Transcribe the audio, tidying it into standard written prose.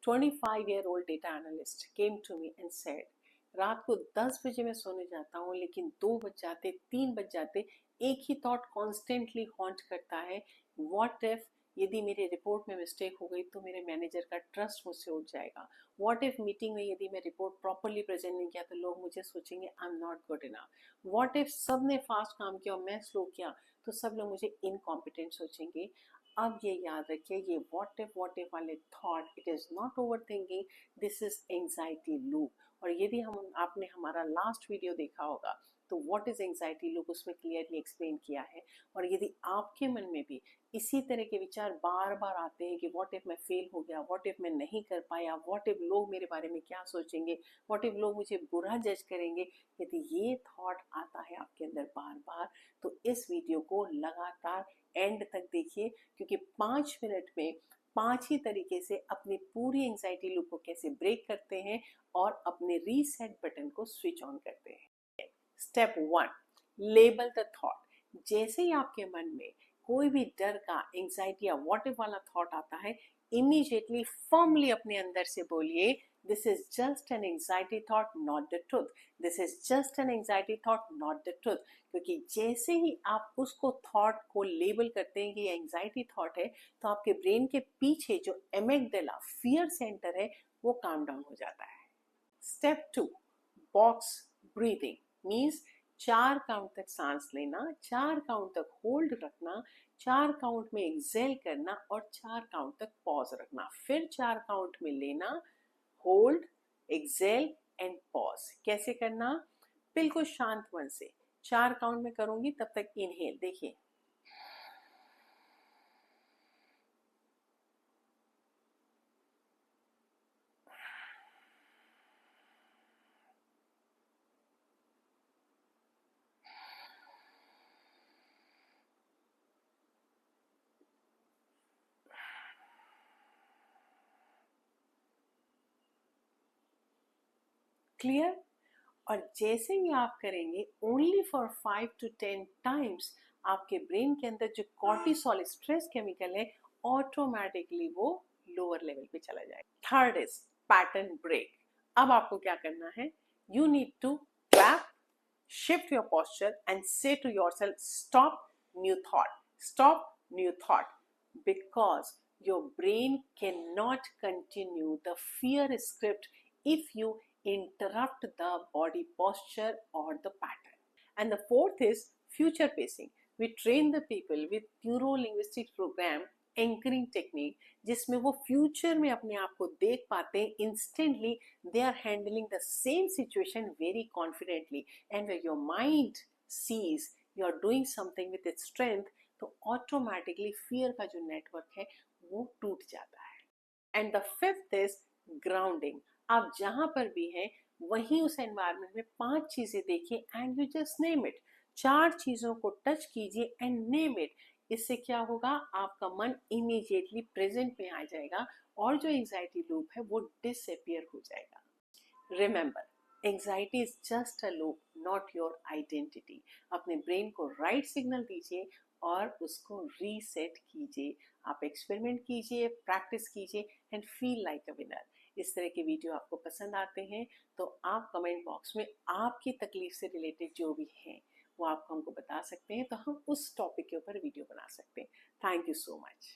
25-year-old data analyst came to me and said, रात को 10 बजे मैं सोने जाता हूँ लेकिन 2 बज जाते, 3 बज जाते, एक ही थॉट कॉन्स्टेंटली हॉन्ट करता है, व्हाट इफ यदि मेरे रिपोर्ट में मिस्टेक हो गई तो मेरे मैनेजर का ट्रस्ट मुझसे उठ जाएगा। व्हाट इफ मीटिंग में यदि मैं रिपोर्ट प्रॉपरली प्रेजेंट नहीं किया तो लोग मुझे सोचेंगे I am not good enough. What if सब ने फास्ट काम किया और मैं स्लो किया तो सब लोग मुझे इनकॉम्पिटेंट सोचेंगे। अब ये याद रखिए, ये व्हाट इफ वाले thought, it is not over thinking, this is anxiety loop. और यदि हम आपने हमारा लास्ट वीडियो देखा होगा तो व्हाट इज एंजाइटी लूप उसमें क्लियरली एक्सप्लेन किया है। और यदि आपके मन में भी इसी तरह के विचार बार बार आते हैं कि व्हाट इफ मैं फेल हो गया, व्हाट इफ मैं नहीं कर पाया, व्हाट इफ लोग मेरे बारे में क्या सोचेंगे, व्हाट इफ लोग मुझे बुरा जज करेंगे, यदि ये थॉट आता है आपके अंदर बार बार तो इस वीडियो को लगातार एंड तक देखिए, क्योंकि 5 मिनट में 5 ही तरीके से अपनी पूरी एंजाइटी लूप को कैसे ब्रेक करते हैं और अपने रीसेट बटन को स्विच ऑन करते हैं। Step 1, label the thought. जैसे ही आपके मन में कोई भी डर का, एंजाइटी या व्हाट इफ वाला थॉट आता है, इमीडिएटली फर्मली अपने अंदर से बोलिए, this is just an anxiety thought, not the truth. This is just an anxiety thought, not the truth. क्योंकि जैसे ही आप उसको थॉट को लेबल करते हैं कि ये एंजाइटी थॉट है तो आपके ब्रेन के पीछे जो एमिगडाला, फियर सेंटर है, वो काम डाउन हो जाता है। Step 2, box breathing means 4 count तक सांस लेना, 4 काउंट तक होल्ड रखना, 4 काउंट में एक्सेल करना और 4 काउंट तक पॉज रखना, फिर 4 काउंट में लेना, होल्ड, एक्सेल एंड पॉज। कैसे करना? बिल्कुल शांत मन से 4 काउंट में करूंगी तब तक इनहेल, देखिए, क्लियर? और जैसे ही आप करेंगे ओनली फॉर 5 to 10 टाइम्स, आपके ब्रेन के अंदर जो कॉर्टिसोल स्ट्रेस केमिकल है ऑटोमेटिकली वो लोअर लेवल पे चला जाएगा। Third is pattern break. अब आपको क्या करना है? You need to clap, shift your posture and say to yourself, stop, new thought, stop, new thought, because your brain cannot continue the fear script if you interrupt the body posture or the pattern. And the fourth is future pacing. We train the people with neuro linguistic program anchoring technique, जिसमें वो future में अपने आप को देख पाते हैं instantly, they are handling the same situation very confidently, and when your mind sees you are doing something with its strength तो ऑटोमेटिकली फियर का जो नेटवर्क है वो टूट जाता है। And the fifth is grounding. आप जहां पर भी हैं वहीं उस एनवायरनमेंट में 5 चीजें देखिए and you just name it. 4 चीजों को टच कीजिए एंड नेम इट। इससे क्या होगा? आपका मन इमीडिएटली प्रेजेंट में आ जाएगा और जो एंजाइटी लूप है वो डिसअपियर हो जाएगा। Remember, anxiety is just a loop, not your identity. अपने ब्रेन को राइट सिग्नल दीजिए और उसको रीसेट कीजिए। आप एक्सपेरिमेंट कीजिए, प्रैक्टिस कीजिए and feel like a winner. इस तरह के वीडियो आपको पसंद आते हैं तो आप कमेंट बॉक्स में आपकी तकलीफ से रिलेटेड जो भी हैं वो आप हमको बता सकते हैं, तो हम उस टॉपिक के ऊपर वीडियो बना सकते हैं। Thank you so much.